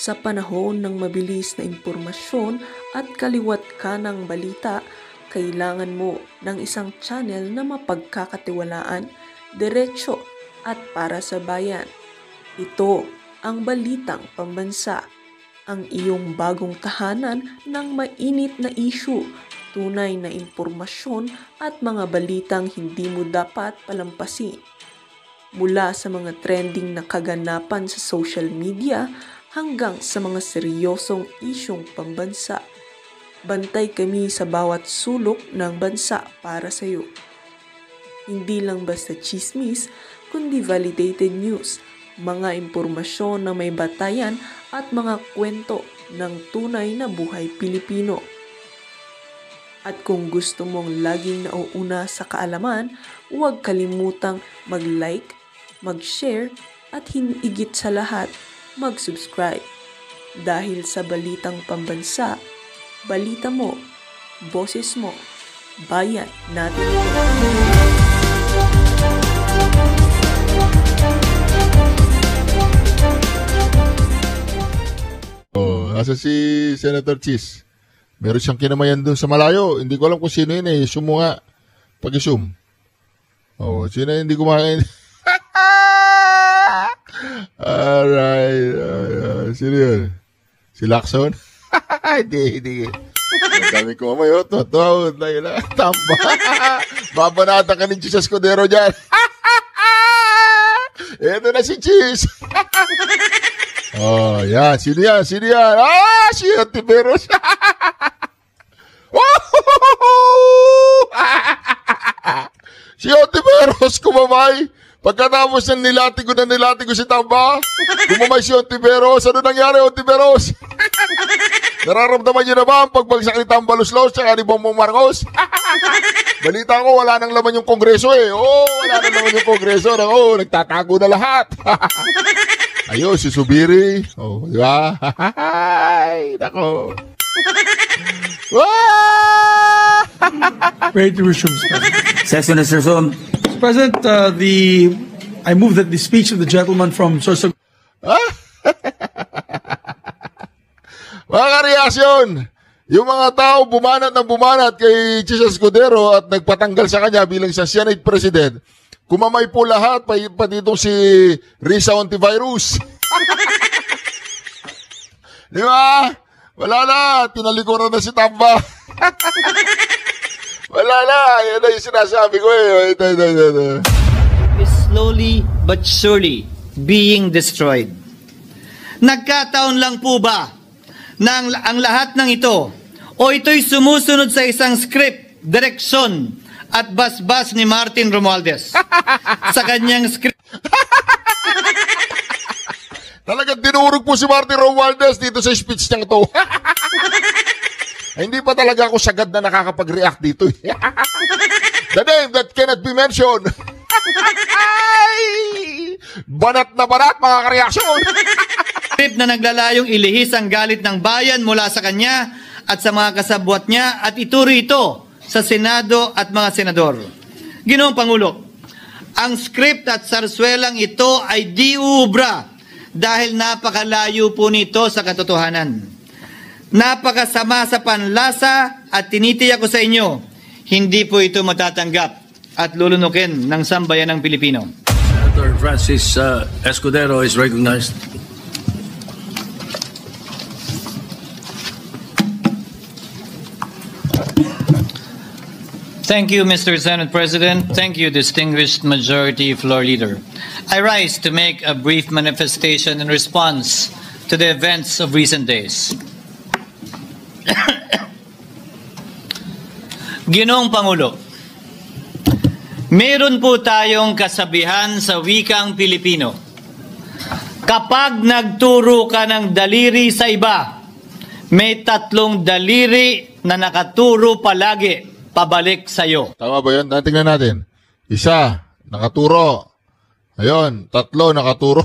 Sa panahon ng mabilis na impormasyon at kaliwat ka ng balita, kailangan mo ng isang channel na mapagkakatiwalaan, diretso at para sa bayan. Ito ang Balitang Pambansa, ang iyong bagong tahanan ng mainit na issue, tunay na impormasyon at mga balitang hindi mo dapat palampasin. Mula sa mga trending na kaganapan sa social media hanggang sa mga seryosong isyong pambansa, bantay kami sa bawat sulok ng bansa para sa iyo. Hindi lang basta chismis, kundi validated news, mga impormasyon na may batayan at mga kwento ng tunay na buhay Pilipino. At kung gusto mong laging nauuna sa kaalaman, huwag kalimutang mag-like, mag-share at higit sa lahat, mag-subscribe. Dahil sa Balitang Pambansa, balita mo, boses mo, bayan natin ito. Asa si Senator Cheese? Meron siyang kinamayan doon sa malayo. Hindi ko alam kung sino yun eh. Zoom mo nga. Pag-zoom. Sino hindi kumain? Alright. Sino yun? Si Lacson? Hindi. Dami ko mamay. Totoo. Tamba. Babanata ka ni Cheese Escudero dyan. Ito na si Cheese. Yan. Sino yan? Si Antiveros. Si Antiveros kumamay. Pagkatapos ng nilati ko si Tamba, kumamay si Antiveros. Ano nangyari, Antiveros? Nararamdaman niyo na ba ang pagbagsak ni Tamba Luslos at ni Bongbong Marcos? Balita ko, wala nang laman yung kongreso eh. Wala nang laman yung kongreso. Nagtatago na lahat. Ayun, si Subiri. Di ba? Nako. Ready to resume, President. Session is resumed. President, I move that the speech of the gentleman from Sorsogon. Mga kareaksyon, yung mga tao bumanat kay Cheese Escudero at nagpatanggal sa kanya bilang sa Senate President, kumamay po lahat, pati itong si Risa Antivirus. Di ba? Wala na, tinalikuran na si Tamba. Wala na, yan na yung sinasabi ko eh. Ito. Is slowly but surely being destroyed. Nagkataon lang po ba na ang lahat ng ito o ito'y sumusunod sa isang script, direksyon at basbas ni Martin Romualdez sa kanyang script? Talagang dinurog po si Martin Romualdez dito sa speech niyang to. Hindi pa talaga ako sagad na nakakapag-react dito. The name that cannot be mentioned. Banat na banat, mga kareaksyon. Script na naglalayong ilihis ang galit ng bayan mula sa kanya at sa mga kasabwat niya at ituro ito sa Senado at mga senador. Ginoong Pangulo, ang script at sarswelang ito ay di uubra dahil napakalayo po nito sa katotohanan. Napakasama sa panlasa at tinitiyak ko sa inyo, hindi po ito matatanggap at lulunukin ng sambayanang Pilipino. Senator Francis Escudero is recognized. Thank you, Mr. Senate President. Thank you, distinguished Majority Floor Leader. I rise to make a brief manifestation in response to the events of recent days. Ginoong Pangulo, meron po tayong kasabihan sa wikang Pilipino. Kapag nagturo ka ng daliri sa iba, may tatlong daliri na nakaturo palagi pabalik sa'yo. Tama ba yun? Tingnan natin. Isa, nakaturo. Ayun, tatlo, nakaturo.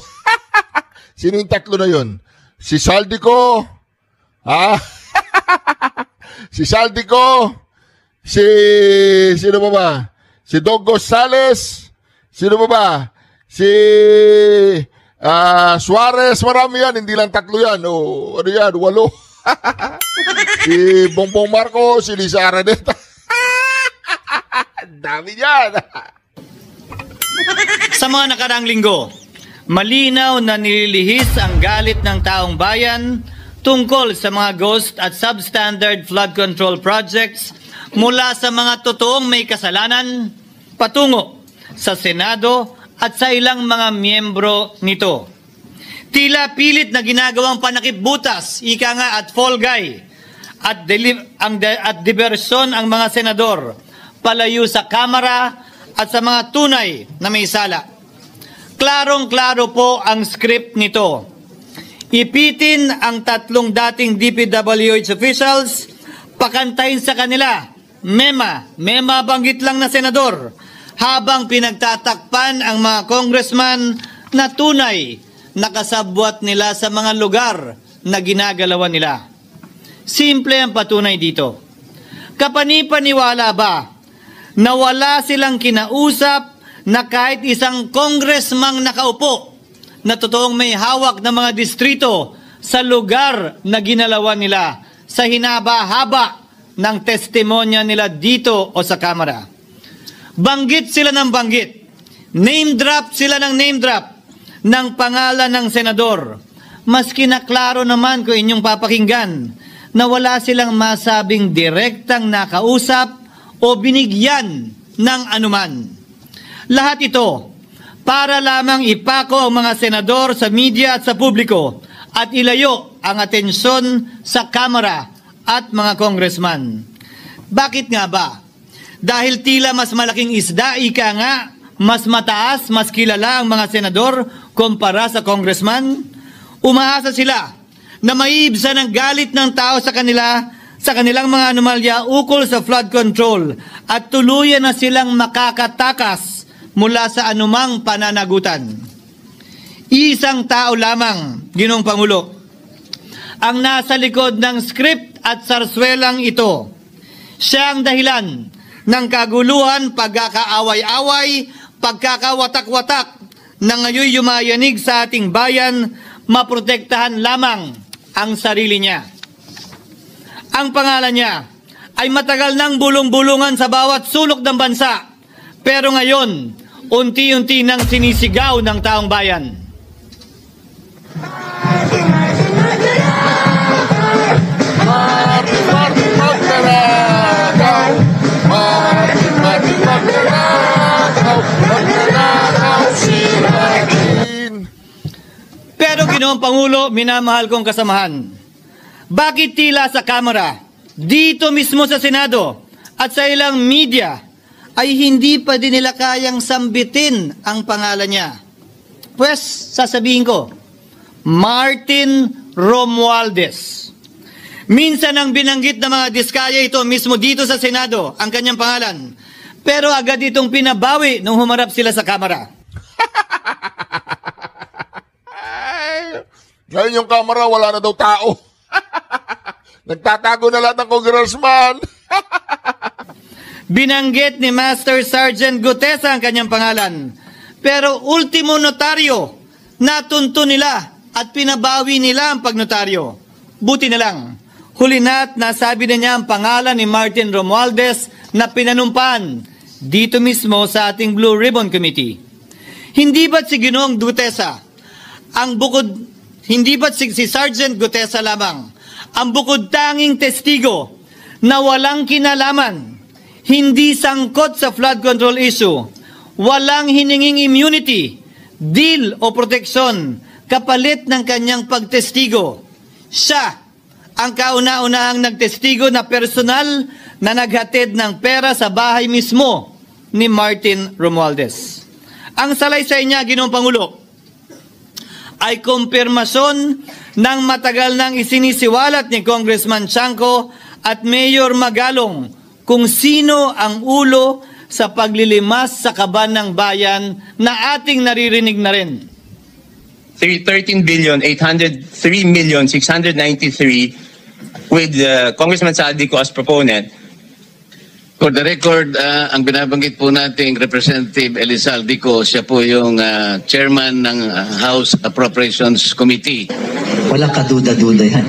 Sino yung tatlo na yun? Si Saldico. Si Saldico. Sino ba? Si Dog Gonzales. Sino ba? Si Suarez, marami yan. Hindi lang 3 yan. O, ano yan? 8. Si Bongbong Marcos, si Lisa Araneta. Ang dami yan. Sa mga nakaraang linggo, malinaw na nililihis ang galit ng taong bayan tungkol sa mga ghost at substandard flood control projects mula sa mga totoong may kasalanan patungo sa Senado at sa ilang mga miyembro nito. Tila pilit na ginagawang panakipbutas, ika nga at fall guy, at diversyon ang mga senador palayo sa Kamara at sa mga tunay na may sala. Klarong-klaro po ang script nito. Ipitin ang 3 dating DPWH officials, pakantayin sa kanila, mema banggit lang na senador, habang pinagtatakpan ang mga congressman na tunay nakasabwat nila sa mga lugar na ginagalawan nila. Simple ang patunay dito. Kapanipaniwala ba na wala silang kinausap na kahit isang congressman nakaupo na totoong may hawak ng mga distrito sa lugar na ginalawan nila sa hinaba-haba ng testimonya nila dito o sa Kamara? Banggit sila ng banggit, name drop sila ng name drop ng pangalan ng senador. Mas kinaklaro naman ko inyong papakinggan na wala silang masabing direktang nakausap o binigyan ng anuman. Lahat ito para lamang ipako ang mga senador sa media at sa publiko at ilayo ang atensyon sa Kamara at mga congressman. Bakit nga ba? Dahil tila mas malaking isda, ika nga, mas mataas, mas kilala ang mga senador kumpara sa congressman? Umaasa sila na maiibsan ang galit ng tao sa kanilang mga anomalya ukol sa flood control at tuluyan na silang makakatakas mula sa anumang pananagutan. Isang tao lamang, Ginoong Pangulo, ang nasa likod ng script at sarswelang ito. Siya ang dahilan ng kaguluhan, pagkakaaway-away, pagkakawatak-watak na ngayon yumayanig sa ating bayan, maprotektahan lamang ang sarili niya. Ang pangalan niya ay matagal nang bulong-bulungan sa bawat sulok ng bansa, pero ngayon, unti-unti nang sinisigaw ng taong bayan. Pero Ginoong Pangulo, minamahal kong kasamahan, bakit tila sa Kamara, dito mismo sa Senado at sa ilang media ay hindi pa din nila kayang sambitin ang pangalan niya? Pues, sasabihin ko, Martin Romualdez. Minsan ang binanggit ng mga diskaya ito mismo dito sa Senado, ang kanyang pangalan. Pero agad itong pinabawi nung humarap sila sa Kamara. Ngayon yung Kamara, wala na daw tao. Nagtatago na lahat ng congressman. Binanggit ni Master Sergeant Gutesa ang kanyang pangalan. Pero ultimo notaryo, natunto nila at pinabawi nila ang pagnotaryo. Buti na lang, huli na't nasabi na niya ang pangalan ni Martin Romualdez na pinanumpan dito mismo sa ating Blue Ribbon Committee. Hindi ba't si Ginoong Gutesa hindi ba't si Sergeant Gutesa lamang ang bukod tanging testigo na walang kinalaman, hindi sangkot sa flood control issue, walang hininging immunity, deal o proteksyon kapalit ng kanyang pagtestigo? Siya ang kauna-unahang nagtestigo na personal na naghatid ng pera sa bahay mismo ni Martin Romualdez. Ang salaysay niya, Ginoong Pangulo, ay kumpirmasyon ng matagal nang isinisiwalat ni Congressman Chanco at Mayor Magalong kung sino ang ulo sa paglilimas sa kaban ng bayan na ating naririnig na rin. 13,803,693 with Congressman Saldico as proponent. For the record, ang binabanggit po nating Representative Elizalde ko, siya po yung chairman ng House Appropriations Committee. Walang kaduda-duda yan.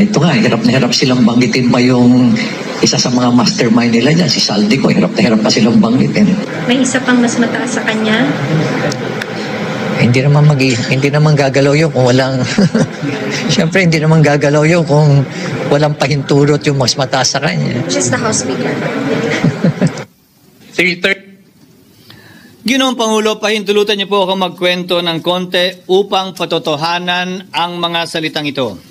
Ito nga, hirap na hirap silang banggitin pa yung isa sa mga mastermind nila dyan, si Saldi ko, hirap na hirap pa silang banggitin. May isa pang mas mataas sa kanya? Hindi naman gagalaw yun kung walang siyempre hindi naman gagalaw yun kung walang pahintulot yung mas mataas sa kanya. Just the House Speaker. Ginoong Pangulo, pahintulutan niyo po ako magkwento ng konti upang patotohanan ang mga salitang ito.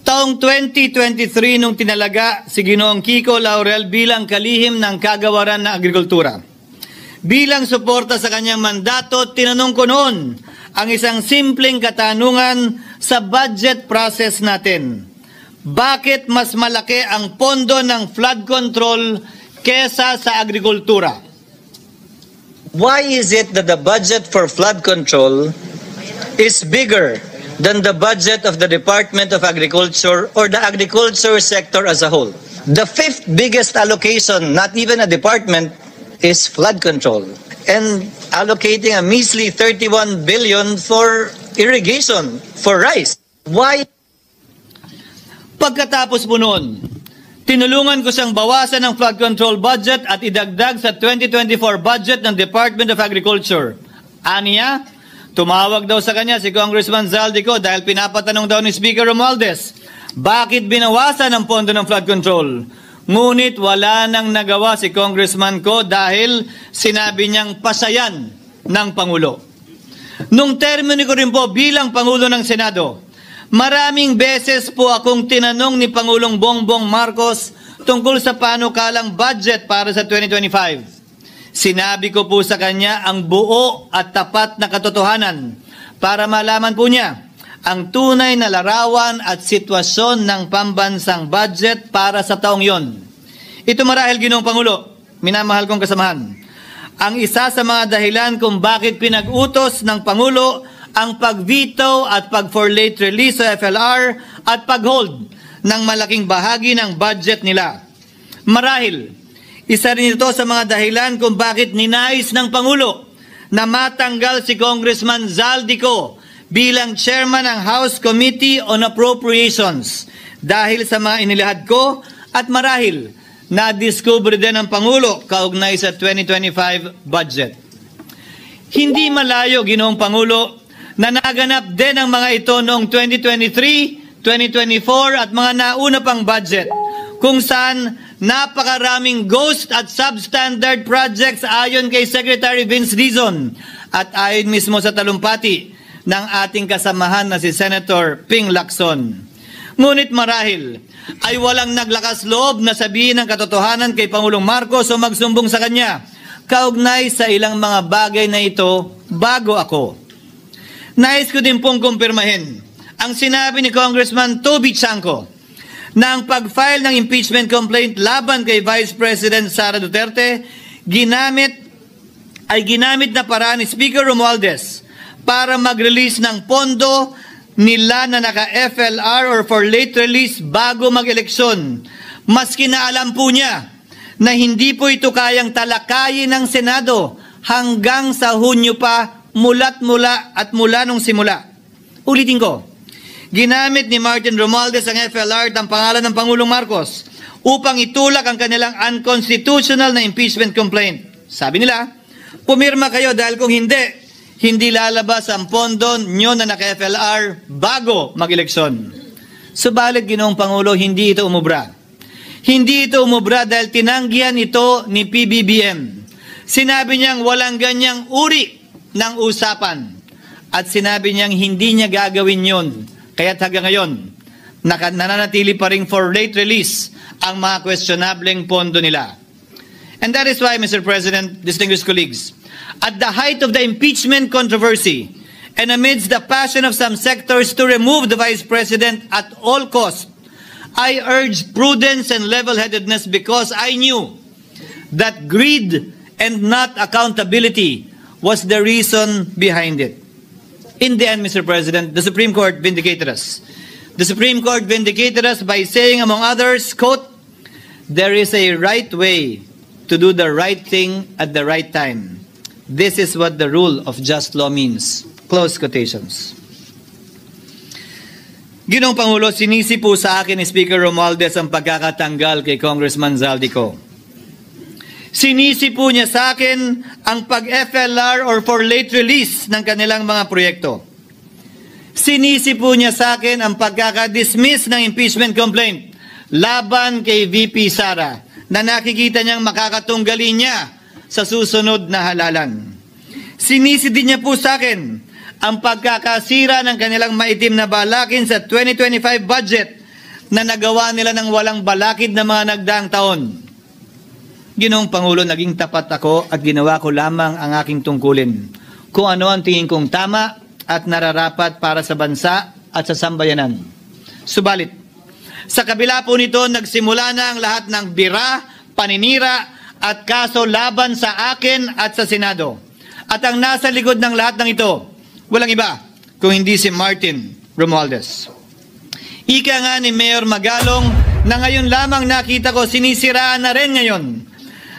Taong 2023 nung tinalaga si Ginoong Kiko Laurel bilang kalihim ng kagawaran ng agrikultura. Bilang suporta sa kanyang mandato, tinanong ko noon ang isang simpleng katanungan sa budget process natin. Bakit mas malaki ang pondo ng flood control kesa sa agrikultura? Why is it that the budget for flood control is bigger than the budget of the Department of Agriculture or the agriculture sector as a whole? The fifth biggest allocation, not even a department, is flood control, and allocating a measly 31 billion for irrigation, for rice. Why? Pagkatapos po noon, tinulungan ko siyang bawasan ng flood control budget at idagdag sa 2024 budget ng Department of Agriculture. Aniya, tumawag daw sa kanya si Congressman Zaldico dahil pinapatanong daw ni Speaker Romualdez, bakit binawasan ang pondo ng flood control? Ngunit wala nang nagawa si Congressman ko dahil sinabi niyang pasayan ng Pangulo. Nung termino ko rin po bilang Pangulo ng Senado, maraming beses po akong tinanong ni Pangulong Bongbong Marcos tungkol sa panukalang budget para sa 2025. Sinabi ko po sa kanya ang buo at tapat na katotohanan para malaman po niya ang tunay na larawan at sitwasyon ng pambansang budget para sa taong yon. Ito marahil, Ginoong Pangulo, minamahal kong kasamahan, ang isa sa mga dahilan kung bakit pinag-utos ng Pangulo ang pag-veto at pag-for late release sa FLR at pag-hold ng malaking bahagi ng budget nila. Marahil, isa rin ito sa mga dahilan kung bakit ninais ng Pangulo na matanggal si Congressman Zaldico bilang chairman ng House Committee on Appropriations dahil sa mga inilahad ko at marahil na-discover din ng Pangulo kaugnay sa 2025 budget. Hindi malayo, Ginoong Pangulo, na naganap din ang mga ito noong 2023, 2024 at mga nauna pang budget kung saan napakaraming ghost at substandard projects ayon kay Secretary Vince Dizon at ayon mismo sa talumpati ng ating kasamahan na si Senator Ping Lacson. Ngunit marahil ay walang naglakas loob na sabihin ang katotohanan kay Pangulong Marcos o magsumbong sa kanya kaugnay sa ilang mga bagay na ito bago ako. Nais ko din pong kumpirmahin ang sinabi ni Congressman Toby Chanco na ang pag-file ng impeachment complaint laban kay Vice President Sara Duterte ginamit na paraan ni Speaker Romualdez para mag-release ng pondo nila na naka-FLR or for late release bago mag-eleksyon. Maski na alam po niya na hindi po ito kayang talakayin ng Senado hanggang sa Hunyo pa mula nung simula. Ulitin ko, ginamit ni Martin Romualdez ang FLR at ang pangalan ng Pangulong Marcos upang itulak ang kanilang unconstitutional na impeachment complaint. Sabi nila, pumirma kayo dahil kung hindi lalabas ang pondo nyo na naka-FLR bago mag-eleksyon. Subalit, Ginoong Pangulo, hindi ito umubra. Hindi ito umubra dahil tinanggihan ito ni PBBM. Sinabi niyang walang ganyang uri ng usapan. At sinabi niyang hindi niya gagawin yon. Kaya't hanggang ngayon, nananatili pa rin for late release ang mga questionableng pondo nila. And that is why, Mr. President, distinguished colleagues, at the height of the impeachment controversy and amidst the passion of some sectors to remove the Vice President at all costs, I urged prudence and level-headedness because I knew that greed and not accountability was the reason behind it. In the end, Mr. President, the Supreme Court vindicated us. The Supreme Court vindicated us by saying, among others, quote, There is a right way to do the right thing at the right time. This is what the rule of just law means. Close quotations. Ginoong Pangulo, sinisi po sa akin ni Speaker Romualdez ang pagkakatanggal kay Congressman Zaldico. Sinisi po niya sa akin ang pag-FLR or for late release ng kanilang mga proyekto. Sinisi po niya sa akin ang pagkakadismiss ng impeachment complaint laban kay VP Sara na nakikita niyang makakatunggali niya sa susunod na halalan. Sinisi din niya po sa akin ang pagkakasira ng kanilang maitim na balakin sa 2025 budget na nagawa nila ng walang balakid na mga nagdaang taon. Ginoong Pangulo, naging tapat ako at ginawa ko lamang ang aking tungkulin. Kung ano ang tingin kong tama at nararapat para sa bansa at sa sambayanan. Subalit, sa kabila po nito, nagsimula na ang lahat ng bira, paninira at kaso laban sa akin at sa Senado. At ang nasa likod ng lahat ng ito, walang iba kung hindi si Martin Romualdez. Ika nga ni Mayor Magalong na ngayon lamang nakita ko sinisiraan na rin ngayon.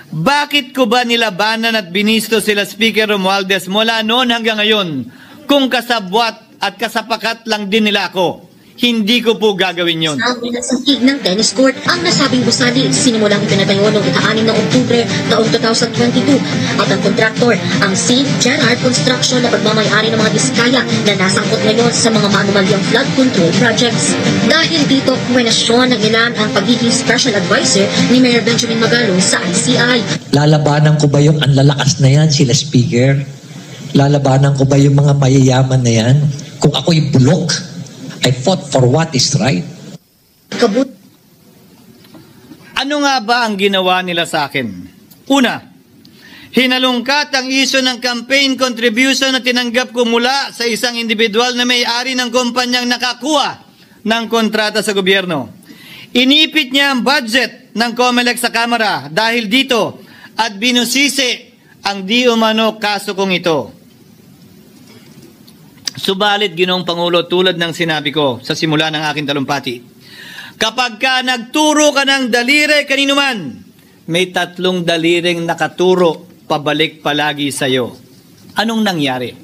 Bakit ko ba nilabanan at binisto sila Speaker Romualdez mula noon hanggang ngayon kung kasabwat at kasapakat lang din nila ako? Hindi ko po gagawin yon. Sa pinagsantig ng tennis court, ang nasabing gusali sinimulang pinatayo noong ika-6 ng Oktubre taong 2022 at ang kontraktor, ang St. Gerard Construction na pagmamayari ng mga diskaya na nasangkot ngayon sa mga maanumalyang flood control projects. Dahil dito, kwenasyon ng ilan ang pagiging special advisor ni Mayor Benjamin Magalong sa ICI. Lalabanan ko ba yung anlalakas na yan, sila Speaker? Lalabanan ko ba yung mga mayayaman na yan? Kung ako'y bulok, I fought for what is right. Ano nga ba ang ginawa nila sa akin? Una, hinalungkat ang isyo ng campaign contribution na tinanggap ko mula sa isang individual na may-ari ng kumpanyang nakakuha ng kontrata sa gobyerno. Inipit niya ang budget ng COMELEC sa Kamara dahil dito at binusisi ang di umano kaso kong ito. Subalit, Ginoong Pangulo, tulad ng sinabi ko sa simula ng aking talumpati, kapag ka nagturo ka ng daliri kanino man, may 3 daliring nakaturo pabalik palagi sa iyo. Anong nangyari?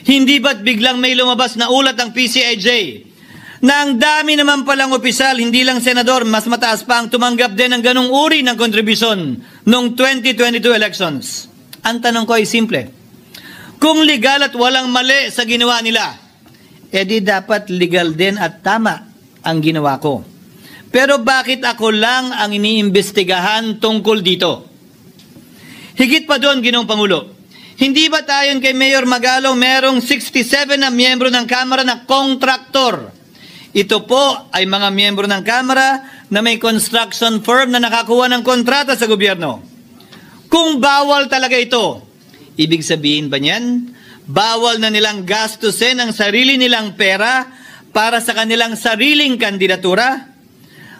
Hindi ba't biglang may lumabas na ulat ang PCIJ na ang dami naman palang opisyal, hindi lang senador, mas mataas pa ang tumanggap din ng ganong uri ng kontribusyon noong 2022 elections? Ang tanong ko ay simple. Kung legal at walang mali sa ginawa nila, edi dapat legal din at tama ang ginawa ko. Pero bakit ako lang ang iniimbestigahan tungkol dito? Higit pa doon, Ginoong Pangulo, hindi ba tayon kay Mayor Magalong merong 67 na miyembro ng Kamara na kontraktor? Ito po ay mga miyembro ng Kamara na may construction firm na nakakuha ng kontrata sa gobyerno. Kung bawal talaga ito, ibig sabihin ba niyan, bawal na nilang gastusin ang sarili nilang pera para sa kanilang sariling kandidatura?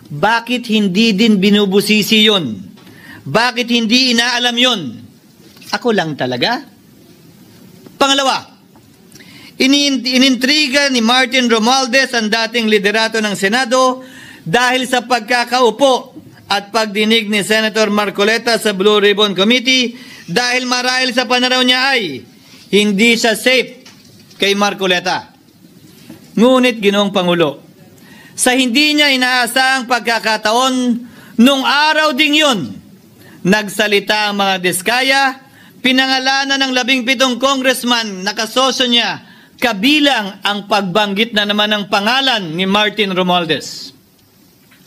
Bakit hindi din binubusisi yun? Bakit hindi inaalam yun? Ako lang talaga? Pangalawa, inintriga ni Martin Romualdez ang dating liderato ng Senado dahil sa pagkakaupo at pagdinig ni Senator Marcoleta sa Blue Ribbon Committee dahil marahil sa pananaw niya ay hindi siya safe kay Marcoleta. Ngunit, Ginoong Pangulo, sa hindi niya inaasahang pagkakataon, nung araw ding yun, nagsalita ang mga diskaya, pinangalanan ng 17 congressman na kasosyo niya, kabilang ang pagbanggit na naman ng pangalan ni Martin Romualdez.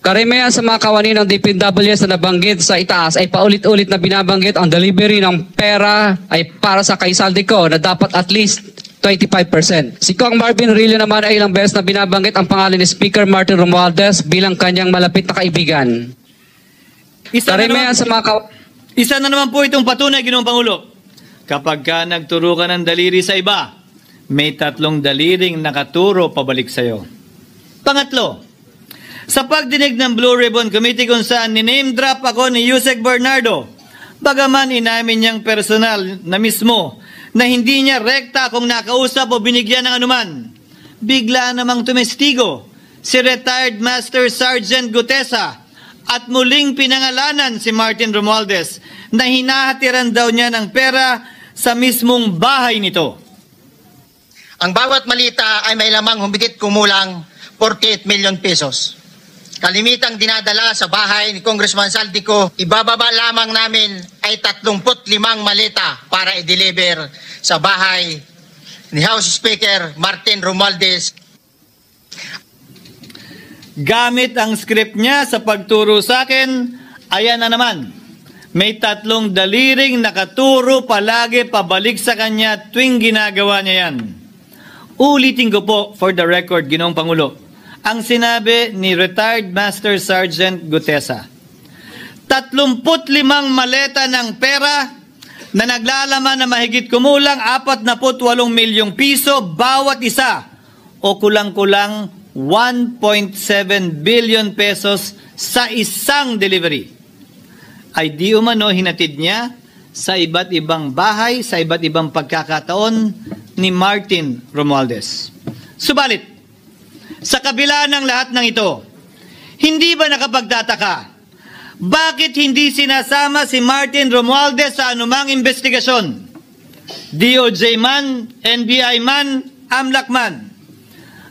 Karamihan sa mga kawani ng DPWH na nabanggit sa itaas ay paulit-ulit na binabanggit ang delivery ng pera ay para sa kay Zaldico na dapat at least 25%. Si Kong Marvin Rillo naman ay ilang beses na binabanggit ang pangalan ni Speaker Martin Romualdez bilang kanyang malapit na kaibigan. Isa na naman po itong patunay, Ginoong Pangulo. Kapag ka nagturo ka ng daliri sa iba, may 3 daliring nakaturo pabalik sa iyo. Pangatlo, sa pagdinig ng Blue Ribbon Committee kung saan ni-name drop ako ni Yusek Bernardo, bagaman inamin niyang personal na mismo na hindi niya rekta kung nakausap o binigyan ng anuman, bigla namang tumestigo si retired Master Sergeant Gutesa, at muling pinangalanan si Martin Romualdez na hinahatiran daw niya ng pera sa mismong bahay nito. Ang bawat malita ay may lamang humigit kumulang 48 million pesos. Kalimitang dinadala sa bahay ni Congressman Saldico, ibababa lamang namin ay 35 malita para i-deliver sa bahay ni House Speaker Martin Romualdez. Gamit ang script niya sa pagturo sa akin, ayan na naman. May 3 daliring nakaturo palagi pabalik sa kanya tuwing ginagawa niya yan. Ulitin ko po for the record, Ginoong Pangulo, ang sinabi ni retired Master Sergeant Gutesa. 35 maleta ng pera na naglalaman na mahigit kumulang 48 milyong piso bawat isa o kulang-kulang 1.7 billion pesos sa isang delivery. Ay di umano hinatid niya sa iba't ibang bahay, sa iba't ibang pagkakataon ni Martin Romualdez. Subalit, sa kabila ng lahat ng ito, hindi ba nakapagtataka? Bakit hindi sinasama si Martin Romualdez sa anumang investigasyon? DOJ man, NBI man, AMLAC man.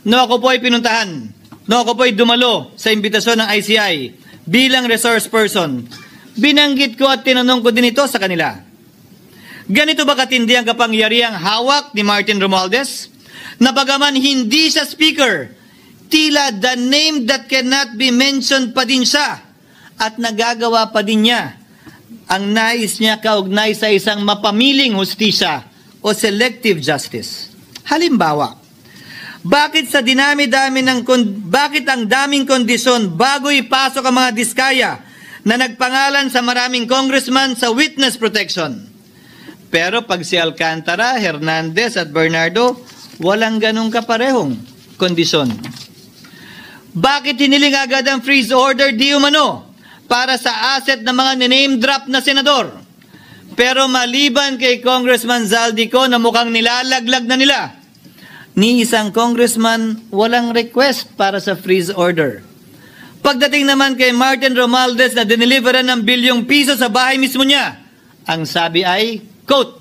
No ako po ay pinuntahan, no ako po ay dumalo sa imbitasyon ng ICI bilang resource person. Binanggit ko at tinanong ko din ito sa kanila. Ganito ba katindi ang kapangyarihang hawak ni Martin Romualdez? Na bagaman hindi siya speaker, tila the name that cannot be mentioned pa din siya at nagagawa pa din niya ang nais niya kaugnay sa isang mapamiling hustisya o selective justice. Halimbawa, bakit ang daming kondisyon bago ipasok ang mga diskaya na nagpangalan sa maraming congressman sa witness protection? Pero pag si Alcantara, Hernandez at Bernardo, walang ganong kaparehong kondisyon. Bakit hiniling agad ang freeze order di umano para sa asset ng mga name drop na senador? Pero maliban kay Congressman Zaldico na mukhang nilalaglag na nila, ni isang congressman walang request para sa freeze order. Pagdating naman kay Martin Romualdez na dineliveran ng bilyong piso sa bahay mismo niya, ang sabi ay, quote,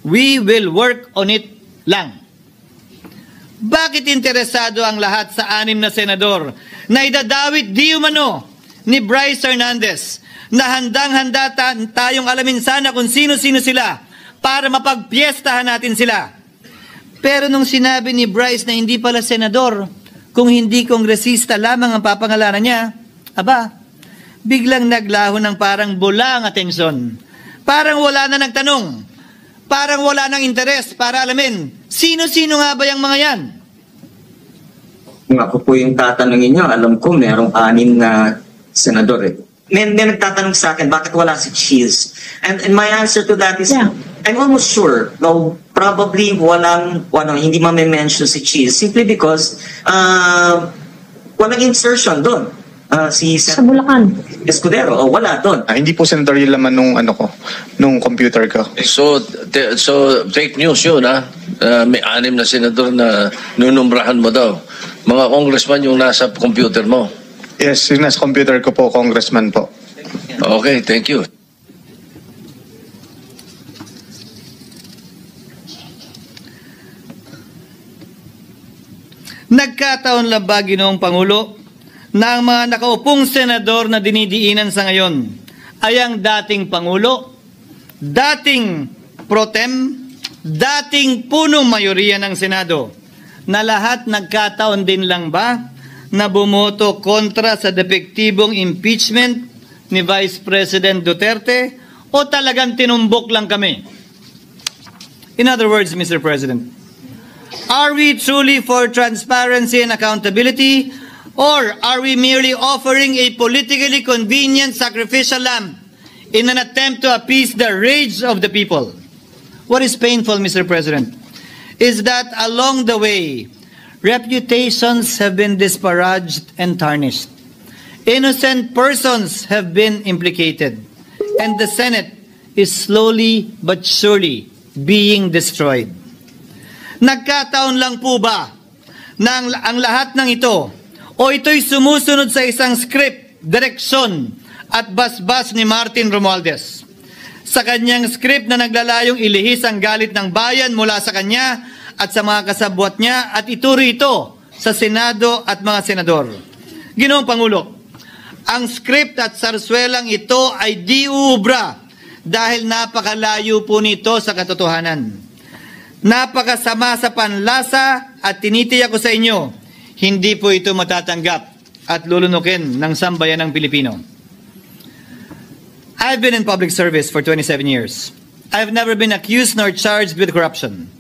"We will work on it lang." Bakit interesado ang lahat sa 6 na senador na idadawit di umano ni Bryce Hernandez na handang-handa tayong alamin sana kung sino-sino sila para mapagpiestahan natin sila? Pero nung sinabi ni Bryce na hindi pala senador, kung hindi kongresista lamang ang papangalanan niya, aba, biglang naglaho ng parang bula ang atensyon. Parang wala na nagtanong. Parang wala nang interes para alamin, sino-sino nga ba yung mga yan? Kung ako po yung tatanungin niyo, alam ko merong 6 na senador eh. May nagtatanong sa akin, bakit wala si Cheese? And my answer to that is, I'm almost sure, no, probably hindi ma-mention si Cheese simply because walang insertion doon. Sa Bulacan. Escudero, wala doon. Hindi po senador yung laman nung computer ko. So fake news yun, ha? May 6 na senador na nunumbrahan mo daw. Mga congressman yung nasa computer mo. Yes, yung nasa computer ko po, congressman po. Okay, thank you. Nagkataon lang ba, Ginoong Pangulo, na ang mga nakaupong senador na dinidiinan sa ngayon ay ang dating Pangulo, dating pro tem, dating punong mayoriya ng Senado, na lahat nagkataon din lang ba na bumoto kontra sa depektibong impeachment ni Vice President Duterte o talagang tinumbok lang kami? In other words, Mr. President, are we truly for transparency and accountability, or are we merely offering a politically convenient sacrificial lamb in an attempt to appease the rage of the people? What is painful, Mr. President, is that along the way, reputations have been disparaged and tarnished. Innocent persons have been implicated, and the Senate is slowly but surely being destroyed. Nagkataon lang po ba na ang lahat ng ito o ito'y sumusunod sa isang script direksyon at basbas ni Martin Romualdez. Sa kanyang script na naglalayong ilihis ang galit ng bayan mula sa kanya at sa mga kasabwat niya at ituro ito sa Senado at mga senador. Ginoong Pangulo, ang script at sarswelang ito ay di uubra dahil napakalayo po nito sa katotohanan. Napakasama sa panlasa at tinitiyak ko sa inyo, hindi po ito matatanggap at lulunukin ng sambayanang Pilipino. I've been in public service for 27 years. I've never been accused nor charged with corruption.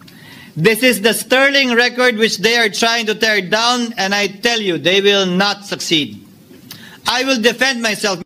This is the sterling record which they are trying to tear down, and I tell you, they will not succeed. I will defend myself,